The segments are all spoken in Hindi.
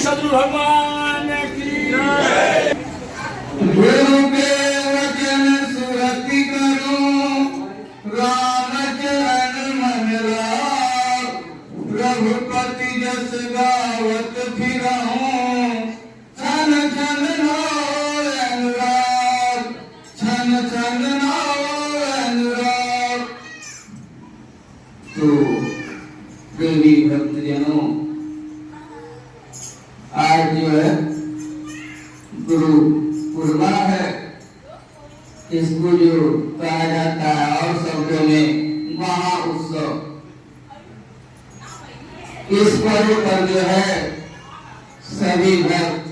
सदगुरु भगवान की जय। गुरु के वचन सुरति करूं, राम चरण मन लाग, रघुपति जस गावत फिरहूं, छन छन नाव अनुराग, छन छन नाव अनुराग। तो प्रेमी भक्तजनों, आज जो है गुरु पूर्णिमा है, इसको जो कहा जाता है और शब्दों में महा उत्सव। इस पर्व पर जो है सभी भक्त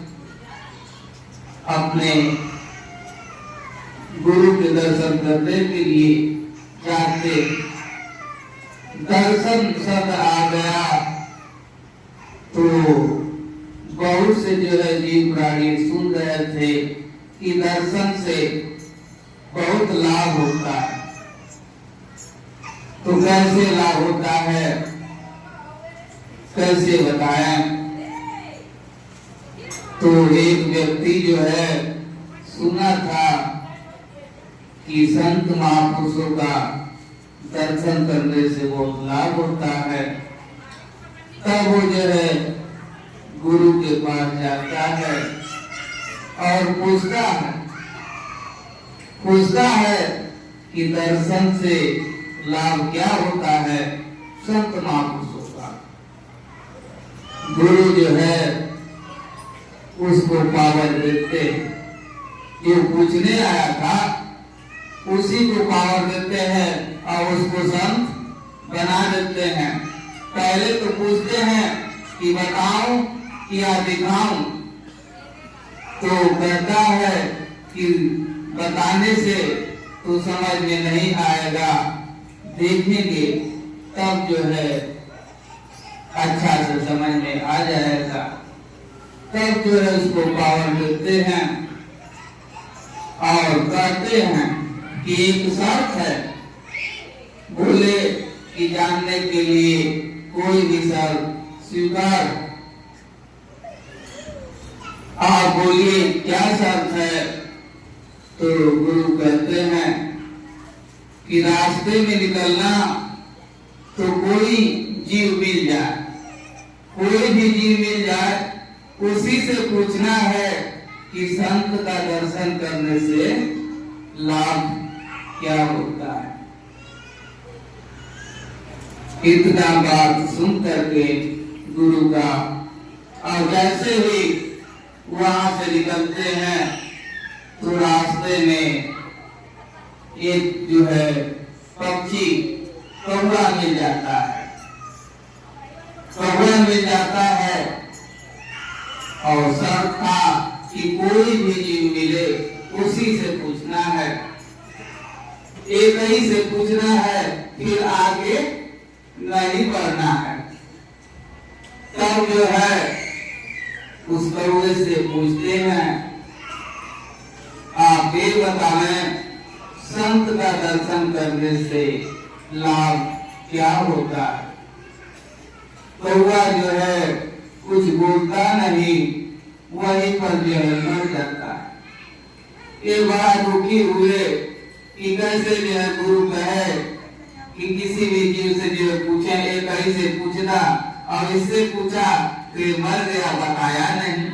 अपने गुरु के दर्शन करने के लिए जाते। दर्शन सद आ गया तो बहुत से जो है जीव प्राणी सुन रहे थे कि दर्शन से बहुत लाभ होता है। तो कैसे लाभ होता है, कैसे बताएं? तो एक व्यक्ति जो है सुना था कि संत महापुरुषों का दर्शन करने से बहुत लाभ होता है। तब वो जो है गुरु के पास जाता है और पूछता है कि दर्शन से लाभ क्या होता है संत महापुरुषों का। गुरु जो है उसको पावर देते, जो पूछने आया था उसी को पावर देते हैं और उसको संत बना देते हैं। पहले तो पूछते हैं कि बताओ या दिखाऊं, तो कहता है कि बताने से तो समझ में नहीं आएगा, देखेंगे तब जो है अच्छा से समझ में आ जाएगा। तब जो है उसको पावर देते हैं और कहते हैं कि एक शर्त है, बोले कि जानने के लिए कोई भी शर्त स्वीकार। आप बोलिए क्या शर्त है? तो गुरु कहते हैं कि रास्ते में निकलना तो कोई जीव मिल जाए, कोई भी जीव मिल जाए, उसी से पूछना है कि संत का दर्शन करने से लाभ क्या होता है। इतना बात सुन करके गुरु का, और जैसे ही वहां से निकलते हैं तो रास्ते में एक जो है पक्षी कौवा मिल जाता है। कौवा मिल जाता है और शर्त था कि कोई भी जीव मिले उसी से पूछना है, एक ही से पूछना है, फिर आगे नहीं बढ़ना है। तब जो है उस कौवे से पूछते हैं, आप ये बताएं संत का दर्शन करने से लाभ क्या होता है। कौवा जो है कुछ बोलता नहीं, वहीं पर जो है मर जाता है। ये बड़ा दुखी हुए कि कैसे जो है गुरु कहे कि किसी भी जीव से जो पूछे, एक ही से पूछना, और इससे पूछा तो मर गया, बताया नहीं।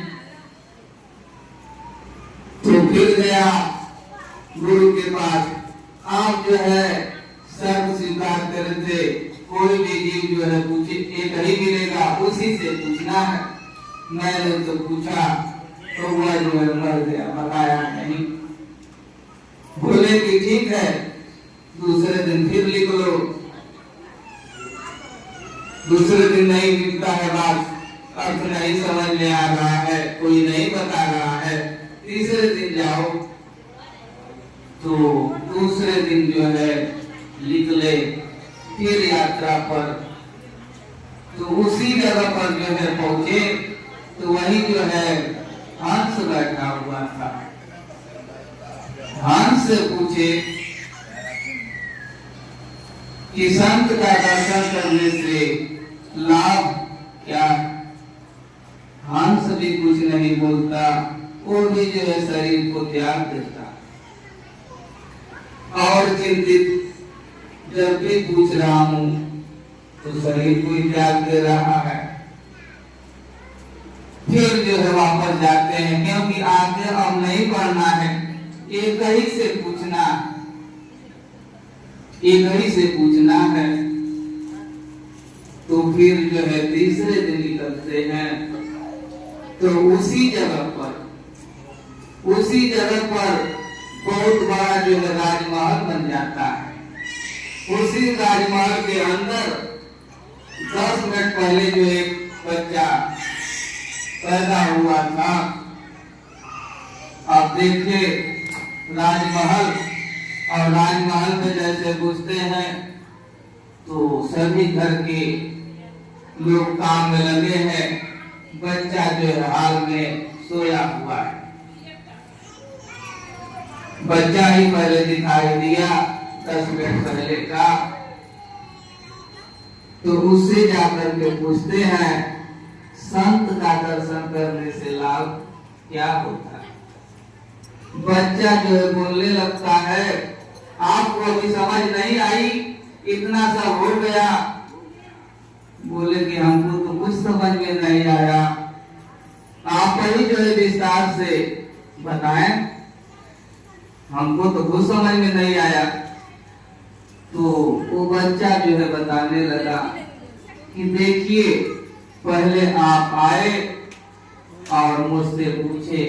तो फिर गया गुरु के पास। आप जो है शर्त स्वीकार करे थे, कोई भी जीव जो है पूछे एक ही मिलेगा, उसी से पूछना है। मैंने तो पूछा तो वह जो है मर गया, बताया नहीं। बोले कि ठीक है, दूसरे दिन फिर लिख लो। दूसरे दिन नहीं मिलता है, बात अर्थ नहीं समझ में आ रहा है, कोई नहीं बता रहा है। तीसरे दिन जाओ तो दूसरे दिन जो है निकले फिर यात्रा पर। तो उसी जगह पर जो है पहुंचे तो वही जो है हंस बैठा हुआ था। हंस से पूछे कि संत का दर्शन करने से लाभ क्या? हंस भी कुछ नहीं बोलता, वो भी जो है शरीर को त्याग देता। और चिंतित जब भी पूछ रहा हूं तो शरीर को ही त्याग दे रहा है। फिर जो है वापस जाते हैं, क्योंकि आगे अब नहीं बढ़ना है, एक ही से पूछना, एक ही से पूछना है। तो फिर जो है तीसरे दिन निकलते हैं, तो उसी जगह पर बहुत बड़ा जो है राजमहल बन जाता है। उसी राजमहल के अंदर 10 मिनट पहले जो एक बच्चा पैदा हुआ था। आप देखिए राजमहल, और राजमहल में जैसे घुसते हैं तो सभी घर के लोग काम में लगे हैं, बच्चा जो है हाल में सोया हुआ है। बच्चा ही पहले दिखाई दिया 10 मिनट पहले का। तो उससे जाकर के पूछते हैं, संत का दर्शन करने से लाभ क्या होता है? बच्चा जो है बोलने लगता है, आपको अभी समझ नहीं आई, इतना सब हो गया। बोले कि हमको तो कुछ समझ में नहीं आया, आप ही जो है विस्तार से बताएं, हमको तो कुछ समझ में नहीं आया। तो वो बच्चा जो है बताने लगा कि देखिए, पहले आप आए और मुझसे पूछे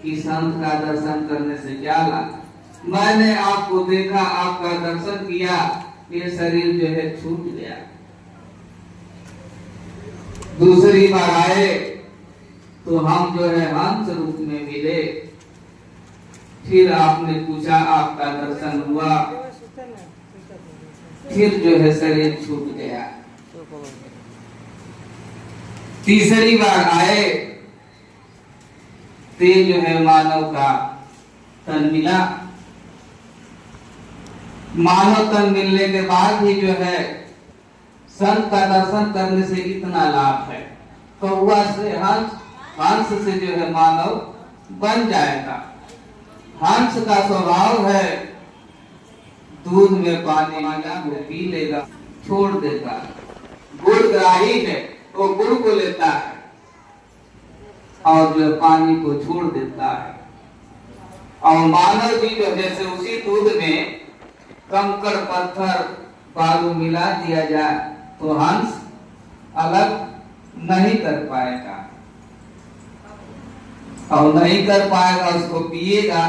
कि संत का दर्शन करने से क्या लाभ। मैंने आपको देखा, आपका दर्शन किया, ये शरीर जो है छूट गया। दूसरी बार आए तो हम जो है हंस रूप में मिले। फिर आपने पूछा, आपका दर्शन हुआ, फिर जो है शरीर छूट गया। तीसरी बार आए ते जो है मानव का तन मिला। मानव तन मिलने के बाद ही जो है संत का दर्शन करने से इतना लाभ है। कौवा से हंस, हंस से जो है मानव बन जाएगा। हंस का स्वभाव है दूध में पानी मांगा वो पी लेगा, छोड़ देगा। गुणग्राही है, वो गुण को लेता है और जो पानी को छोड़ देता है। और मानव भी जो जैसे उसी दूध में कंकड़ पत्थर बालू मिला दिया जाए तो हंस अलग नहीं कर पाएगा, और नहीं कर पाएगा, उसको पिएगा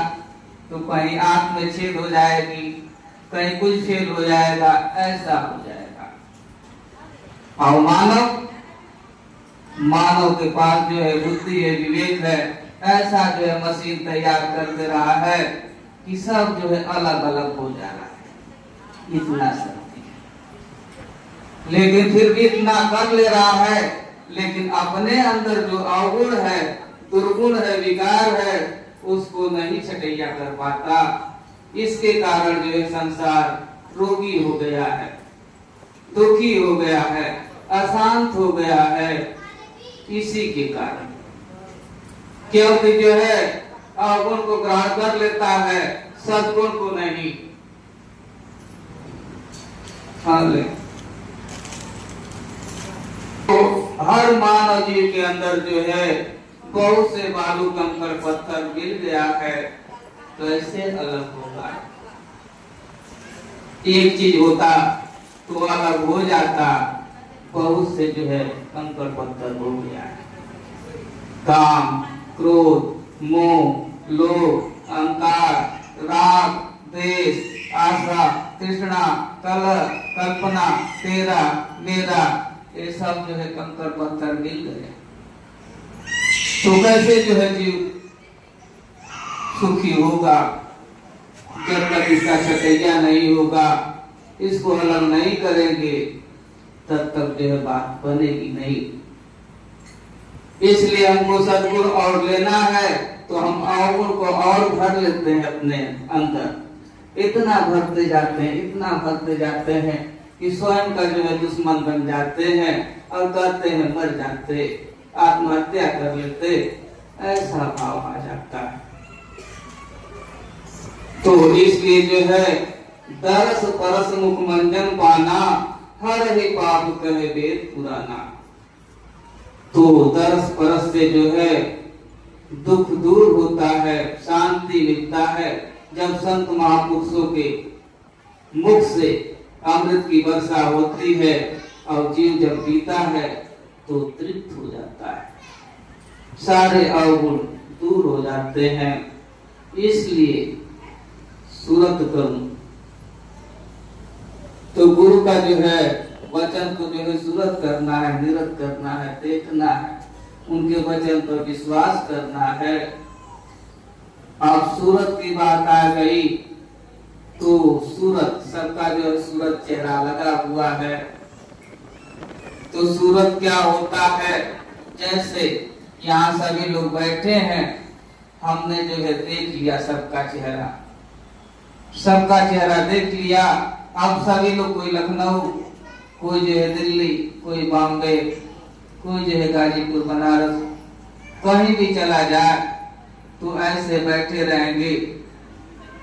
तो कहीं आंख में छेद हो जाएगी, कहीं कुछ फेल हो जाएगा, ऐसा हो जाएगा। और मानव के पास जो है बुद्धि है, विवेक है, ऐसा जो है मशीन तैयार कर दे रहा है कि सब जो है अलग अलग हो जा रहा है। इतना शक्ति है, लेकिन फिर भी इतना कर ले रहा है, लेकिन अपने अंदर जो अवगुण है, दुर्गुण है, विकार है, उसको नहीं छटैया कर पाता। इसके कारण जो है संसार रोगी हो गया है, दुखी हो गया है, अशांत हो गया है, इसी के कारण। क्योंकि जो है अवगुण को ग्रहण कर लेता है, सद्गुण को नहीं। तो हर मानव जीव के अंदर जो है बहुत से बालू कंकड़ पत्थर मिल गया है, तो ऐसे अलग होगा। एक चीज होता तो अलग हो जाता, बहुत से जो है कंकड़ पत्थर हो गया है। काम, क्रोध, मोह, लोभ, अहंकार, राग, द्वेष, आशा, तृष्णा, कलह, कल्पना, तेरा, मेरा, ये सब जो है कंकड़ पत्थर मिल गए। तो कैसे जो है जीव सुखी होगा? जब तक इसका छटैया नहीं होगा, इसको अलग नहीं करेंगे, तब तक जो है बात बनेगी नहीं। इसलिए हमको सद्गुण और लेना है तो हम अवगुण को और भर लेते हैं अपने अंदर। इतना भरते जाते हैं, इतना भरते जाते हैं कि स्वयं का जो है दुश्मन बन जाते हैं और कहते हैं मर जाते। आत्महत्या कर लेते, ऐसा भाव आ जाता है। तो इसलिए जो है दरस परस मुख मंजन पाना, हर ही पाप कहे वेद पुराना। तो दरस परस से जो है दुख दूर होता है, शांति मिलता है। जब संत महापुरुषों के मुख से अमृत की वर्षा होती है और जीव जब पीता है तो तृप्त हो जाता है, सारे अवगुण दूर हो जाते हैं। इसलिए सुरत करूं तो गुरु का जो है वचन को जो है सुरत करना है, निरत करना है, देखना है, उनके वचन पर विश्वास करना है। अब सूरत की बात आ गई तो सूरत सबका जो है सूरत चेहरा लगा हुआ है। तो सूरत क्या होता है? जैसे यहाँ सभी लोग बैठे हैं, हमने जो है देख लिया सबका चेहरा, सबका चेहरा देख लिया। अब सभी लोग, कोई लखनऊ, कोई जो है दिल्ली, कोई बॉम्बे, कोई जो है गाजीपुर, बनारस, कहीं भी चला जाए तो ऐसे बैठे रहेंगे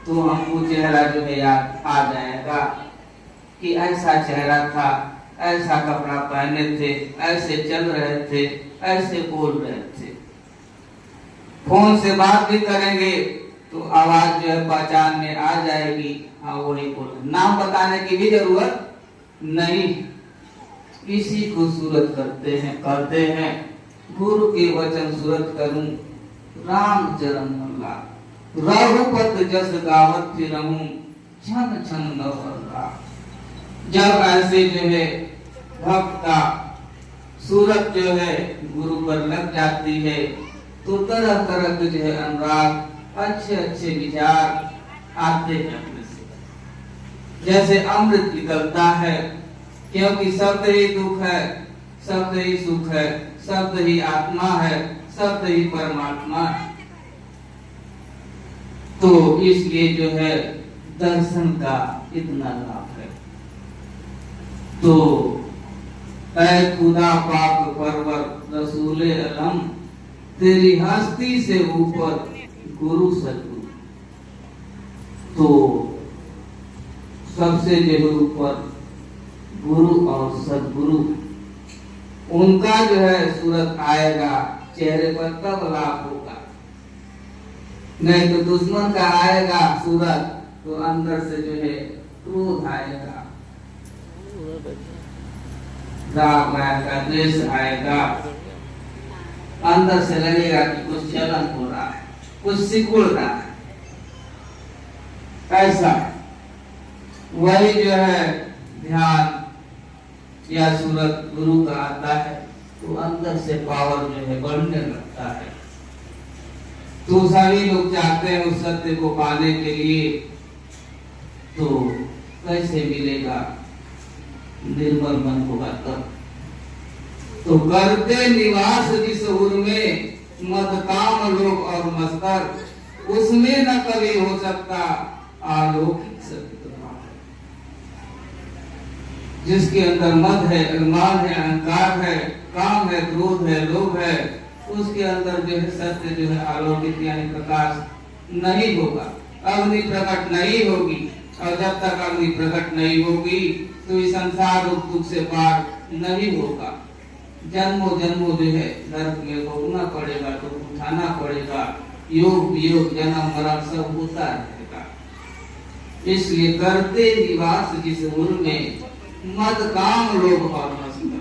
तो हमको चेहरा जो है याद आ जाएगा कि ऐसा चेहरा था, ऐसा कपड़ा पहने थे, ऐसे चल रहे थे, ऐसे बोल रहे थे। फोन से बात भी करेंगे तो आवाज जो है पहचान में आ जाएगी, हाँ वही बोल। नाम बताने की भी जरूरत नहीं, इसी को सूरत करते हैं। गुरु के वचन सूरत करूं, राम चरण मल्ला, रघुपत जस गावत फिरहूं, छन छन नवल्ला। जब ऐसे जो है भक्त का सूरत जो है गुरु पर लग जाती है तो तरह तरह के जो है अनुराग, अच्छे अच्छे विचार आते हैं अपने से, जैसे अमृत निकलता है। क्योंकि शब्द ही दुख है, शब्द ही सुख है, शब्द ही आत्मा है, शब्द ही परमात्मा है। तो इसलिए जो है दर्शन का इतना लाभ है। तो ऐ खुदा पाक परवर रसूले अलम, तेरी हस्ती से ऊपर गुरु सदगुरु। तो सबसे जो ऊपर गुरु और सदगुरु, उनका जो है सूरत आएगा चेहरे पर, तब लाभ होगा। नहीं तो दुश्मन का आएगा सूरत तो अंदर से जो है क्रोध आएगा, राग आएगा, द्वेष आएगा, अंदर से लगेगा कि कुछ जलन हो रहा है, कुछ सिकुड़ रहा है। ऐसा वही जो है ध्यान या सूरत गुरु का आता है तो अंदर से पावर जो है बढ़ने लगता है। तो सभी लोग चाहते हैं उस सत्य को पाने के लिए, तो कैसे मिलेगा? निर्मल मन होगा तब। तो करते निवास जिस उर में, मद काम लोभ और मस्तर, उसमें न कभी हो सकता अलौकिक सत्य। जिसके अंदर मद है, अभिमान है, अहंकार है, काम है, क्रोध है, लोभ है, उसके अंदर जो है सत्य जो है अलौकिक यानी प्रकाश नहीं होगा, अग्नि प्रकट नहीं होगी। और जब तक अग्नि प्रकट नहीं होगी तो इस संसार रूप दुख से पार नहीं होगा। जन्मों जन्मों जो है नरक में भोगना पड़ेगा, तो उठाना पड़ेगा, योग वियोग जन्म मरण सब होता रहेगा। इसलिए करते निवास जिस उर में, मद काम लोभ और मस्तर।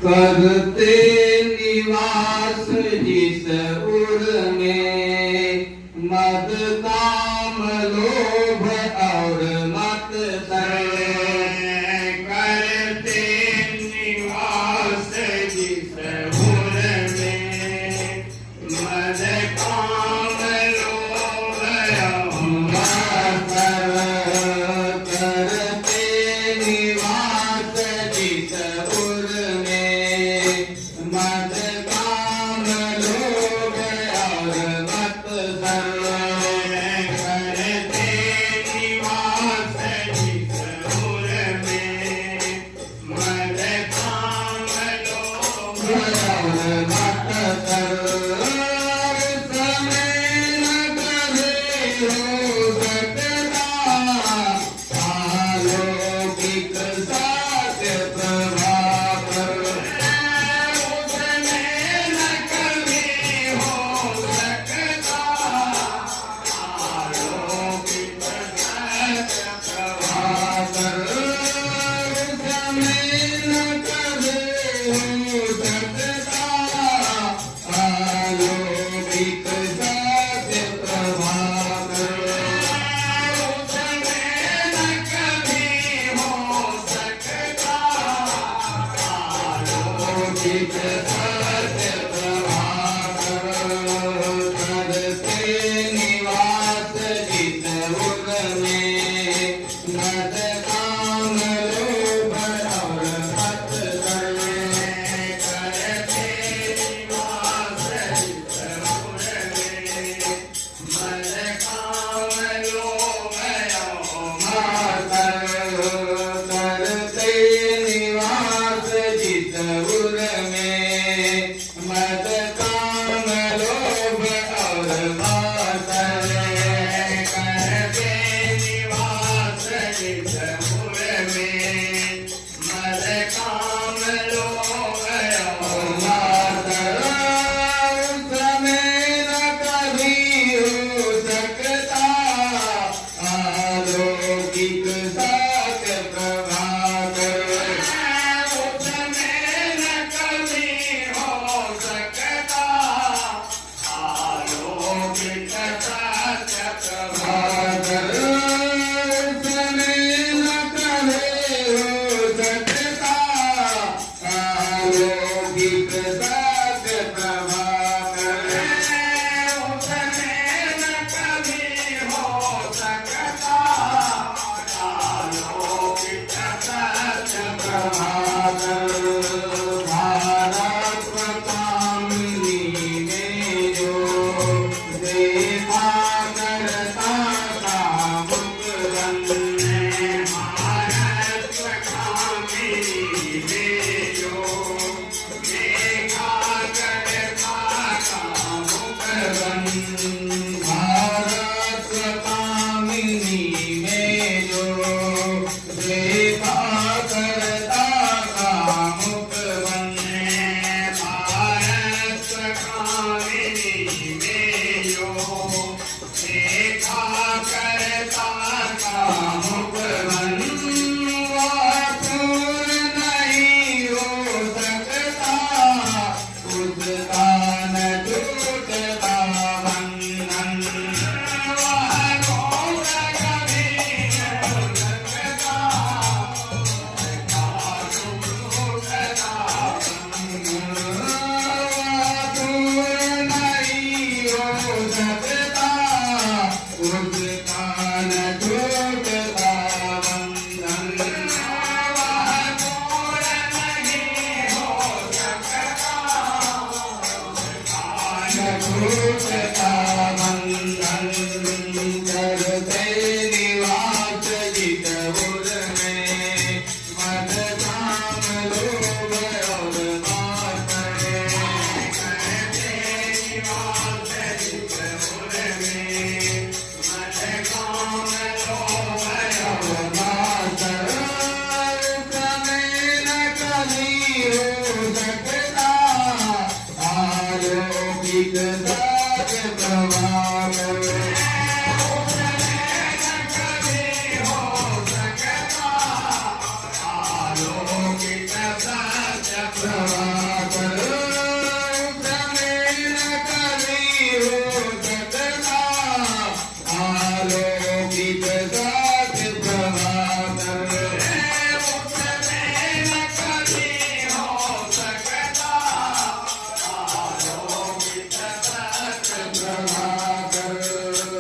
करते निवास जिस उर में, मद काम लोभ और मत्सर। करते निवास जिस उर में, मद काम लोभ और मत्सर। करते निवास जिस उर में, मत कर समय न कभी हो सकता अलौकिक सत्य प्रभाकर उसमें न कभी हो सकता अलौकिक सत्य प्रभाकर समय न कभी हो सकता अलौकिक सत्य प्रभाकर उसमें न कभी हो सकता अलौकिक सत्य प्रभाकर करते निवास जित उर में नद काम लोभ और मत करे करते निवास जितपुर में मन काम लोभ और करते निवास जित उर में मद काम लोभ और मातर करते निवास जितपुर में मन काम लोभ और समय न कभी हो सकता अलौकिक सत्य प्रभाकर उसमें न कभी हो सकता अलौकिक सत्य प्रभाकर समय न कभी हो सकता अलौकिक सत्य प्रभाकर उसमें न कभी हो सकता अलौकिक सत्य प्रभाकर भारत कामिनी में जो देखा करता था मुख बंदे भारत कामिनी में जो देखा करता मुख भारत कामिनी में जो देखा करता था मुख बंदे भारत कामिनी में जो देखा करता था मुख वासुर नहीं हो सकता उसका न टूटता बंधन वासुर नहीं हो सकता उसका न टूटता बंधन छूटता बंधन करते निवास जित उर में मद काम लोभ और मातर समय न कभी हो सकता अलौकिक सत्य प्रभाकर प्रभाकर समय न कभी हो सकता अलौकिक सत्य प्रभाकर प्रभाकर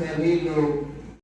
सभी लोग